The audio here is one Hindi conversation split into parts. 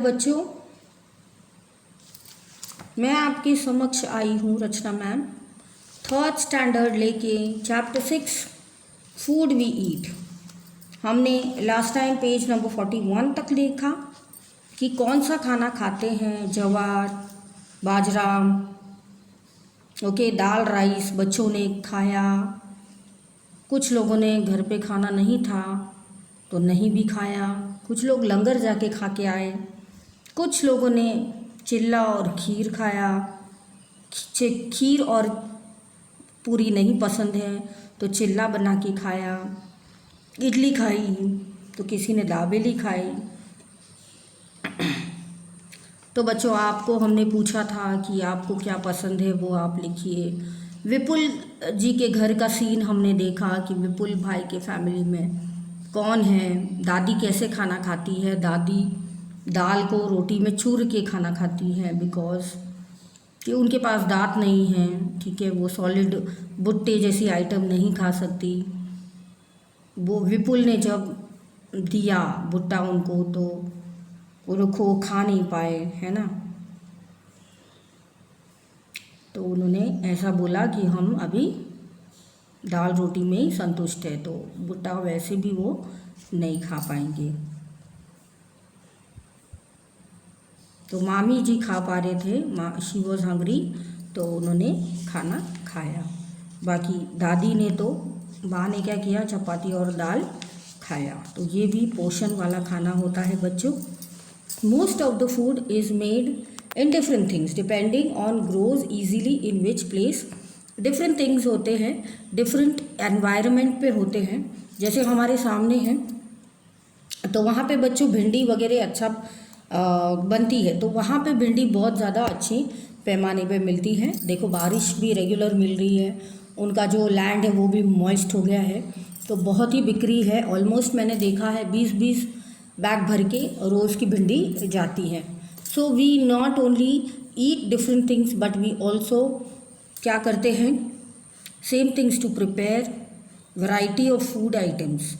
बच्चों, मैं आपके समक्ष आई हूँ रचना मैम, थर्ड स्टैंडर्ड लेके चैप्टर 6 फूड वी ईट। हमने लास्ट टाइम पेज नंबर 41 तक देखा कि कौन सा खाना खाते हैं। जवार, बाजरा, ओके, दाल, राइस बच्चों ने खाया। कुछ लोगों ने घर पे खाना नहीं था तो नहीं भी खाया। कुछ लोग लंगर जाके खा के आए। कुछ लोगों ने चिल्ला और खीर खाया। खीर और पूरी नहीं पसंद है तो चिल्ला बना के खाया। इडली खाई तो किसी ने दाबेली खाई। तो बच्चों, आपको हमने पूछा था कि आपको क्या पसंद है, वो आप लिखिए। विपुल जी के घर का सीन हमने देखा कि विपुल भाई के फैमिली में कौन है, दादी कैसे खाना खाती है। दादी दाल को रोटी में चूर के खाना खाती है बिकॉज कि उनके पास दांत नहीं है, ठीक है। वो सॉलिड भुट्टे जैसी आइटम नहीं खा सकती। वो विपुल ने जब दिया भुट्टा उनको तो उनको खा नहीं पाए, है ना। तो उन्होंने ऐसा बोला कि हम अभी दाल रोटी में ही संतुष्ट है, तो भुट्टा वैसे भी वो नहीं खा पाएंगे। तो मामी जी खा पा रहे थे, शी वॉज हंग्री, तो उन्होंने खाना खाया। बाकी दादी ने तो, माँ ने क्या किया, चपाती और दाल खाया। तो ये भी पोषण वाला खाना होता है बच्चों। Most of the food is made in different things depending on grows easily in which place. Different things होते हैं, डिफरेंट एनवायरनमेंट पे होते हैं। जैसे हमारे सामने हैं तो वहाँ पे बच्चों भिंडी वगैरह अच्छा बनती है, तो वहाँ पे भिंडी बहुत ज़्यादा अच्छी पैमाने पे मिलती है। देखो बारिश भी रेगुलर मिल रही है, उनका जो लैंड है वो भी मॉइस्ट हो गया है, तो बहुत ही बिक्री है। ऑलमोस्ट मैंने देखा है 20-20 बैग भर के रोज़ की भिंडी जाती है। So we not only eat different things but we also क्या करते हैं, same things to prepare variety of food items.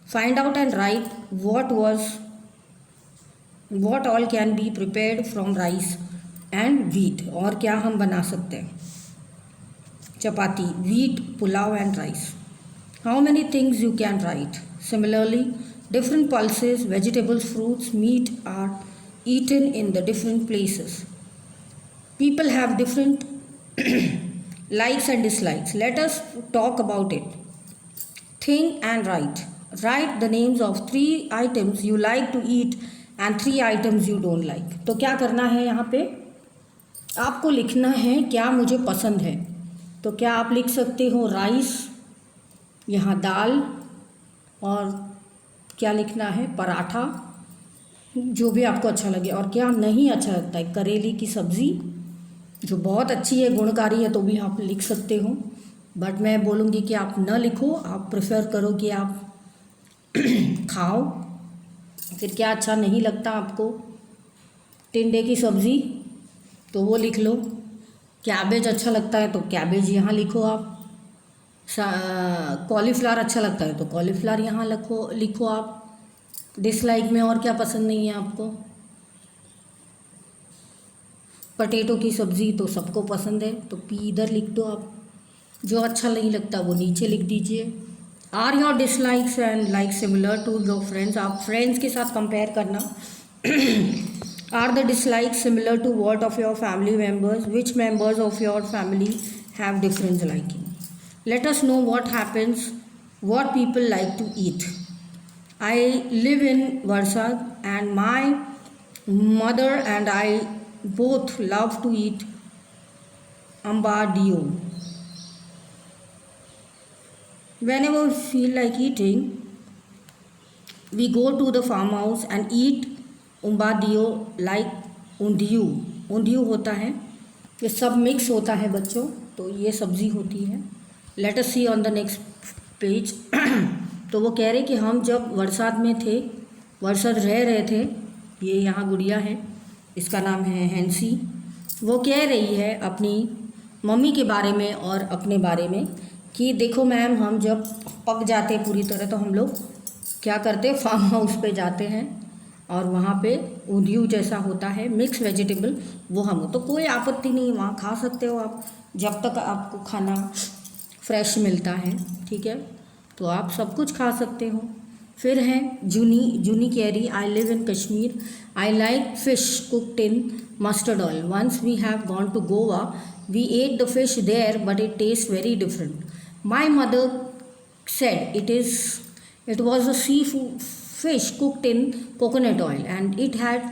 Find out and write what all can be prepared from rice and wheat। और क्या हम बना सकते हैं, चपाती, wheat, pulao and rice। How many things you can write? Similarly, different pulses, vegetables, fruits, meat are eaten in the different places. People have different likes and dislikes. Let us talk about it. Think and write. Write the names of 3 items you like to eat and 3 items you don't like। तो क्या करना है, यहाँ पे आपको लिखना है क्या मुझे पसंद है। तो क्या आप लिख सकते हो, राइस, यहाँ दाल, और क्या लिखना है, पराठा, जो भी आपको अच्छा लगे। और क्या नहीं अच्छा लगता है, करेले की सब्ज़ी जो बहुत अच्छी है, गुणकारी है, तो भी आप लिख सकते हो। बट मैं बोलूँगी कि आप न लिखो, आप प्रेफर करो कि आप खाओ। फिर क्या अच्छा नहीं लगता आपको, टिंडे की सब्ज़ी, तो वो लिख लो। कैबेज अच्छा लगता है तो कैबेज यहाँ लिखो आप। कॉलीफ्लावर अच्छा लगता है तो कॉलीफ्लावर यहाँ लिखो आप। डिसलाइक में और क्या पसंद नहीं है आपको, पटेटो की सब्ज़ी तो सबको पसंद है, तो पी इधर लिख दो आप। जो अच्छा नहीं लगता वो नीचे लिख दीजिए। Are your dislikes and like similar to your friends. आप फ्रेंड्स के साथ कंपेयर करना। Are the dislikes similar to what of your family members. Which members of your family have different liking. Let us know what happens, what people like to eat. I live in Valsad and my mother and I both love to eat ambadillo. Whenever we feel like eating, we go to the farmhouse and eat umbadillo like undiyu। undiyu होता है, ये सब मिक्स होता है बच्चों, तो ये सब्ज़ी होती है। Let us see on the next page. तो वो कह रहे कि हम जब वरसाद में थे, वरसाद रह रहे थे, ये यहाँ गुड़िया है, इसका नाम है हैंसी। वो कह रही है अपनी मम्मी के बारे में और अपने बारे में कि देखो मैम, हम जब पक जाते पूरी तरह तो हम लोग क्या करते, फार्म हाउस पे जाते हैं और वहाँ पे ऊंधियू जैसा होता है मिक्स वेजिटेबल, वो हम, तो कोई आपत्ति नहीं, वहाँ खा सकते हो आप जब तक आपको खाना फ्रेश मिलता है, ठीक है, तो आप सब कुछ खा सकते हो। फिर है जूनी कैरी, I live in Kashmir, I like fish cooked in mustard oil, once we have gone to Goa we ate the fish there but it taste very different, my mother said it was a seafood fish cooked in coconut oil and it had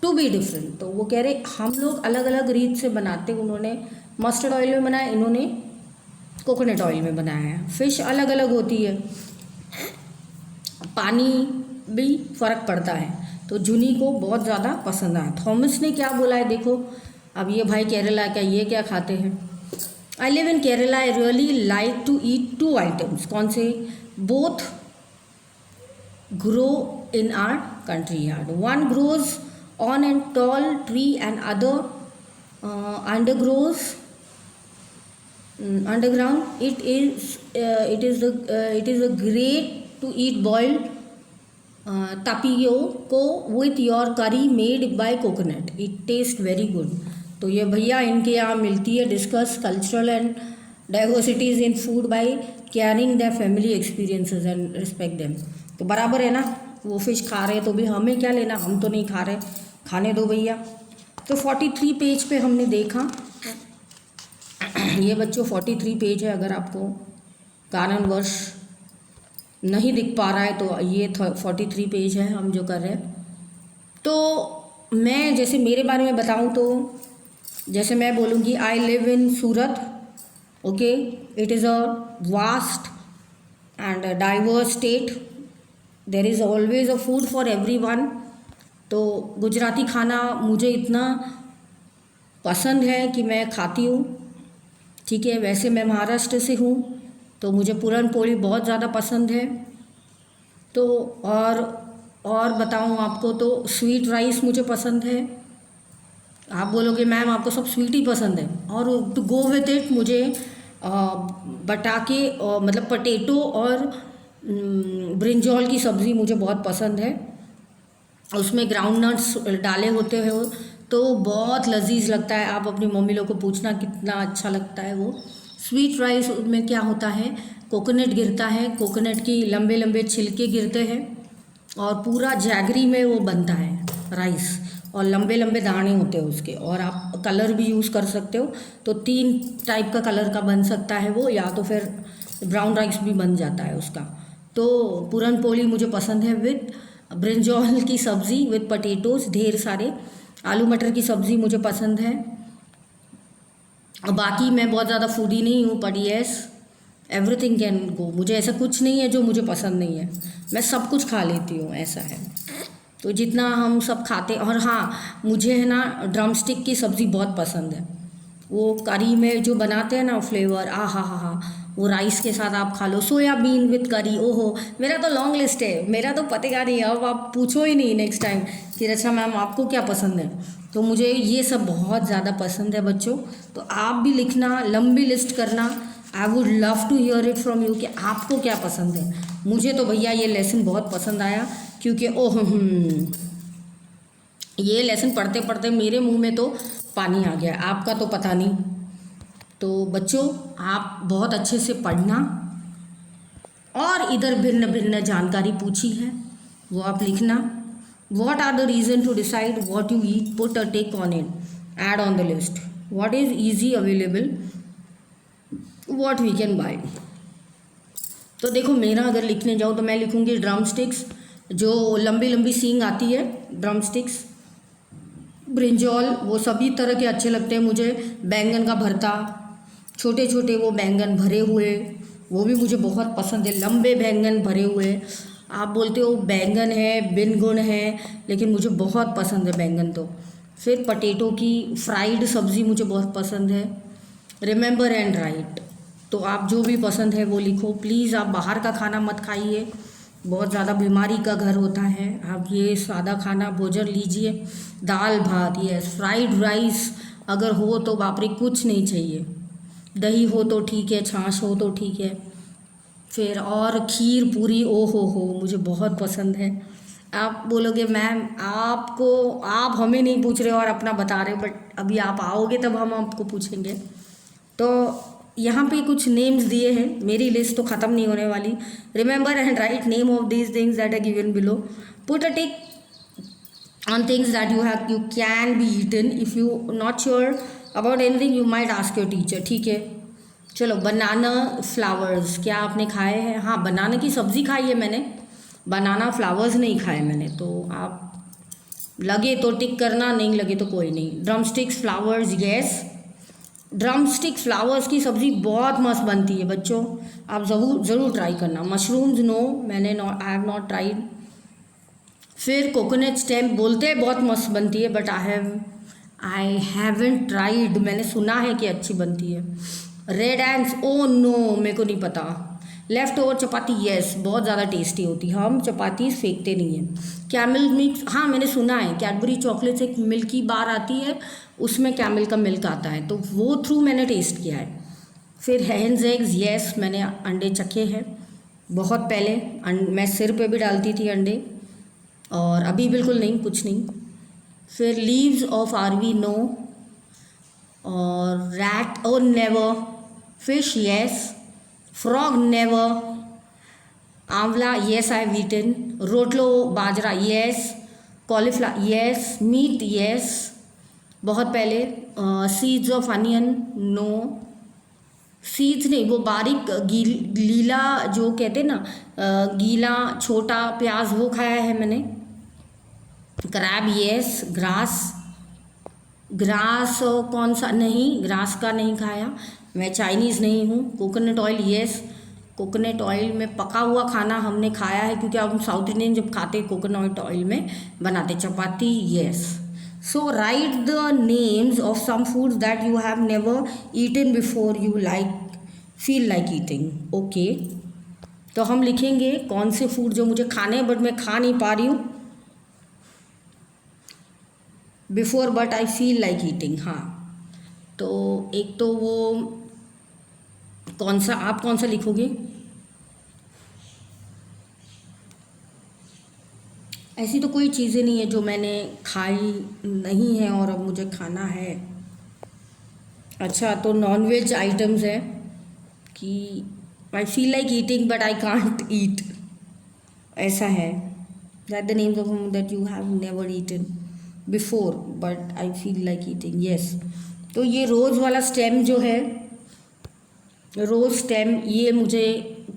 to be different। तो वो कह रहे हम लोग अलग अलग रीत से बनाते, उन्होंने मस्टर्ड ऑयल में बनाया, इन्होंने कोकोनट ऑयल में बनाया है। फिश अलग अलग होती है, पानी भी फ़र्क पड़ता है, तो जूनी को बहुत ज़्यादा पसंद आया। थॉमस ने क्या बोला है देखो, अब ये भाई केरला का, ये क्या खाते हैं, I live in Kerala, I really like to eat 2 items, कौन से, both grow in our country yard, one grows on an tall tree and other underground, it is a great to eat boiled tapioca with your curry made by coconut, it tastes very good। तो ये भैया इनके यहाँ मिलती है, discuss cultural and diversities in food by carrying the family experiences and respect them. तो बराबर है ना, वो फिश खा रहे तो भी हमें क्या लेना, हम तो नहीं खा रहे, खाने दो भैया। तो 43 पेज पे हमने देखा, ये बच्चों 43 पेज है, अगर आपको कारणवश नहीं दिख पा रहा है तो ये 43 पेज है हम जो कर रहे हैं। तो मैं जैसे मेरे बारे में बताऊं तो जैसे मैं बोलूँगी I live in Surat, okay, it is a vast and diverse state, there is always a food for everyone. तो गुजराती खाना मुझे इतना पसंद है कि मैं खाती हूँ, ठीक है। वैसे मैं महाराष्ट्र से हूँ तो मुझे पूरन पोली बहुत ज़्यादा पसंद है। तो और बताऊँ आपको तो स्वीट राइस मुझे पसंद है। आप बोलोगे मैम आपको सब स्वीट ही पसंद है, और टू गो विथ इट मुझे बटाके मतलब पटेटो और ब्रिंजॉल की सब्ज़ी मुझे बहुत पसंद है, उसमें ग्राउंड नट्स डाले होते हैं तो बहुत लजीज लगता है। आप अपनी मम्मी लोग को पूछना कितना अच्छा लगता है वो स्वीट राइस। उसमें क्या होता है, कोकोनट गिरता है, कोकोनट की लंबे लंबे छिलके गिरते हैं और पूरा जैगरी में वो बनता है राइस, और लंबे लंबे दाने होते हैं उसके, और आप कलर भी यूज़ कर सकते हो। तो 3 टाइप का कलर का बन सकता है वो, या तो फिर ब्राउन राइस भी बन जाता है उसका। तो पूरन पोली मुझे पसंद है विद ब्रिंजॉल की सब्ज़ी विद पटेटोज़ ढेर सारे, आलू मटर की सब्ज़ी मुझे पसंद है। बाकी मैं बहुत ज़्यादा फूडी नहीं हूँ, पर येस एवरीथिंग कैन गो, मुझे ऐसा कुछ नहीं है जो मुझे पसंद नहीं है, मैं सब कुछ खा लेती हूँ, ऐसा है। तो जितना हम सब खाते, और हाँ मुझे है ना ड्रम स्टिक की सब्ज़ी बहुत पसंद है, वो करी में जो बनाते हैं ना फ्लेवर, आ हा, वो राइस के साथ आप खा लो, सोयाबीन विद करी, ओहो मेरा तो लॉन्ग लिस्ट है, मेरा तो पतेगा नहीं, अब आप पूछो ही नहीं नेक्स्ट टाइम कि अच्छा मैम आपको क्या पसंद है। तो मुझे ये सब बहुत ज़्यादा पसंद है बच्चों, तो आप भी लिखना, लंबी लिस्ट करना, I would love to hear it from you कि आपको क्या पसंद है। मुझे तो भैया ये लेसन बहुत पसंद आया, क्योंकि ओह ये लेसन पढ़ते पढ़ते मेरे मुंह में तो पानी आ गया, आपका तो पता नहीं। तो बच्चों आप बहुत अच्छे से पढ़ना, और इधर भिन्न भिन्न जानकारी पूछी है वो आप लिखना। What are the reason to decide what you eat? Put a tick on it. Add on the list. What is easy available? What we can buy? तो देखो मेरा अगर लिखने जाऊँ तो मैं लिखूँगी ड्रम स्टिक्स, जो लंबी लंबी सींग आती है, ड्रम स्टिक्स, ब्रिंजॉल, वो सभी तरह के अच्छे लगते हैं मुझे। बैंगन का भरता, छोटे छोटे वो बैंगन भरे हुए, वो भी मुझे बहुत पसंद है, लंबे बैंगन भरे हुए। आप बोलते हो बैंगन है बिन गुण है, लेकिन मुझे बहुत पसंद है बैंगन। तो फिर पटेटो की फ्राइड सब्ज़ी मुझे बहुत पसंद है। रिमेंबर एंड राइट, तो आप जो भी पसंद है वो लिखो प्लीज़। आप बाहर का खाना मत खाइए, बहुत ज़्यादा बीमारी का घर होता है। आप ये सादा खाना भोजन लीजिए, दाल भात, ये फ्राइड राइस अगर हो तो बाप रे कुछ नहीं चाहिए, दही हो तो ठीक है, छाछ हो तो ठीक है, फिर और खीर पूरी, ओ हो मुझे बहुत पसंद है। आप बोलोगे मैम आपको, आप हमें नहीं पूछ रहे हो और अपना बता रहे हो, बट अभी आप आओगे तब हम आपको पूछेंगे। तो यहाँ पे कुछ नेम्स दिए हैं, मेरी लिस्ट तो ख़त्म नहीं होने वाली। Remember and write name of these things that are given below. Put a tick on things that you can be eaten. If you not sure about anything you might ask your teacher, ठीक है। चलो, बनाना फ्लावर्स क्या आपने खाए हैं? हाँ, बनाना की सब्ज़ी खाई है मैंने, बनाना फ्लावर्स नहीं खाए मैंने। तो आप लगे तो टिक करना, नहीं लगे तो कोई नहीं। Drumsticks flowers, yes, drumstick flowers की सब्ज़ी बहुत मस्त बनती है बच्चों, आप ज़रूर ट्राई करना। मशरूम्स नो, मैंने आई हैव नॉट ट्राइड। फिर कोकोनट स्टेम बोलते हैं बहुत मस्त बनती है, बट आई हैवेंट ट्राइड, मैंने सुना है कि अच्छी बनती है। रेड एंड्स, ओ नो, मेरे को नहीं पता। लेफ़्ट ओवर चपाती, यस, बहुत ज़्यादा टेस्टी होती है, हम चपाती फेंकते नहीं हैं। कैमल मिल्क, हाँ मैंने सुना है, कैडबरी चॉकलेट से एक मिल्की बार आती है, उसमें कैमल का मिल्क आता है, तो वो थ्रू मैंने टेस्ट किया है। फिर हैंस एग्स, यस, मैंने अंडे चखे हैं बहुत पहले, मैं सिर पे भी डालती थी अंडे, और अभी बिल्कुल नहीं, कुछ नहीं। फिर लीव्स ऑफ आरवी, नो। और rat, oh never. Fish, yes. Frog, never. Amla, yes, I have eaten. Rotlo bajra, yes. Cauliflower, yes. Meat, yes, बहुत पहले। Seeds of onion, no. Seeds नहीं, वो बारीक गीला जो कहते हैं ना, गीला छोटा प्याज, वो खाया है मैंने। Crab, yes. ग्रास कौन सा, नहीं, ग्रास का नहीं खाया, मैं चाइनीज़ नहीं हूँ। Coconut oil, yes, coconut oil में पका हुआ खाना हमने खाया है, क्योंकि हम साउथ इंडियन जब खाते हैं कोकोनट ऑयल में बनाते। Chapati, yes. So write the names of some foods that you have never eaten before you feel like eating, okay. तो हम लिखेंगे कौन से फूड जो मुझे खाने हैं बट मैं खा नहीं पा रही हूँ, before but I feel like eating. हाँ, तो एक तो वो कौन सा, आप कौन सा लिखोगे? ऐसी तो कोई चीज़ें नहीं है जो मैंने खाई नहीं है और अब मुझे खाना है। अच्छा, तो नॉनवेज आइटम्स है कि I feel like eating but I can't eat, ऐसा है। That the names of that you have never eaten before but I feel like eating, yes. तो ये रोज़ वाला स्टेम जो है, रोज़ स्टेम, ये मुझे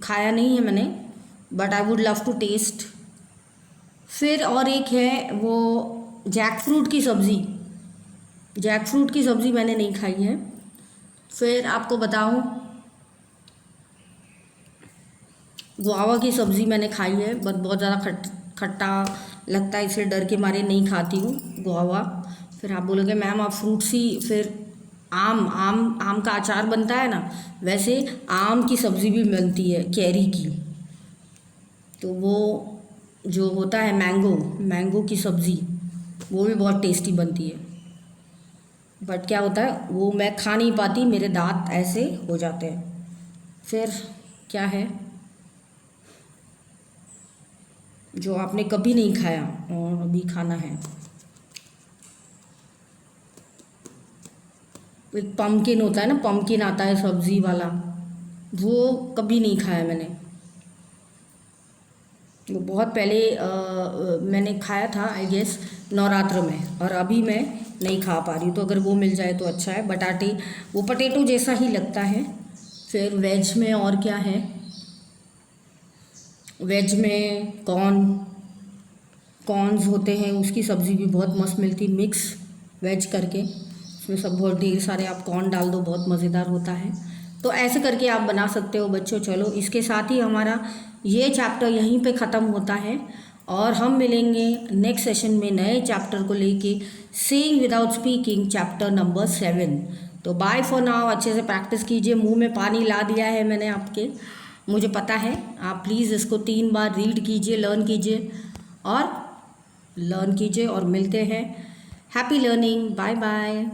खाया नहीं है मैंने, but I would love to taste. फिर और एक है वो जैकफ्रूट की सब्ज़ी, जैकफ्रूट की सब्ज़ी मैंने नहीं खाई है। फिर आपको बताऊं, गुआवा की सब्ज़ी मैंने खाई है, बट बहुत ज़्यादा खट्टा लगता है, इसलिए डर के मारे नहीं खाती हूँ गुआवा। फिर आप बोलोगे मैम आप फ्रूट्स ही, फिर आम का अचार बनता है ना, वैसे आम की सब्ज़ी भी बनती है, कैरी की, तो वो जो होता है मैंगो की सब्ज़ी, वो भी बहुत टेस्टी बनती है। बट क्या होता है, वो मैं खा नहीं पाती, मेरे दांत ऐसे हो जाते हैं। फिर क्या है जो आपने कभी नहीं खाया और अभी खाना है? एक पम्पकिन होता है ना, पम्पकिन आता है सब्ज़ी वाला, वो कभी नहीं खाया मैंने। वो बहुत पहले मैंने खाया था आई गेस नवरात्र में, और अभी मैं नहीं खा पा रही हूँ, तो अगर वो मिल जाए तो अच्छा है। बटाटे, वो पटेटो जैसा ही लगता है। फिर वेज में और क्या है? वेज में कॉर्न्स होते हैं, उसकी सब्ज़ी भी बहुत मस्त मिलती, मिक्स वेज करके, उसमें सब बहुत ढेर सारे आप कॉर्न डाल दो, बहुत मज़ेदार होता है। तो ऐसे करके आप बना सकते हो बच्चों। चलो, इसके साथ ही हमारा ये चैप्टर यहीं पे ख़त्म होता है, और हम मिलेंगे नेक्स्ट सेशन में नए चैप्टर को लेके, saying without speaking, chapter number 7। तो बाय फॉर नाउ, अच्छे से प्रैक्टिस कीजिए। मुंह में पानी ला दिया है मैंने आपके, मुझे पता है। आप प्लीज़ इसको 3 बार रीड कीजिए, लर्न कीजिए और मिलते हैं। Happy learning, bye bye.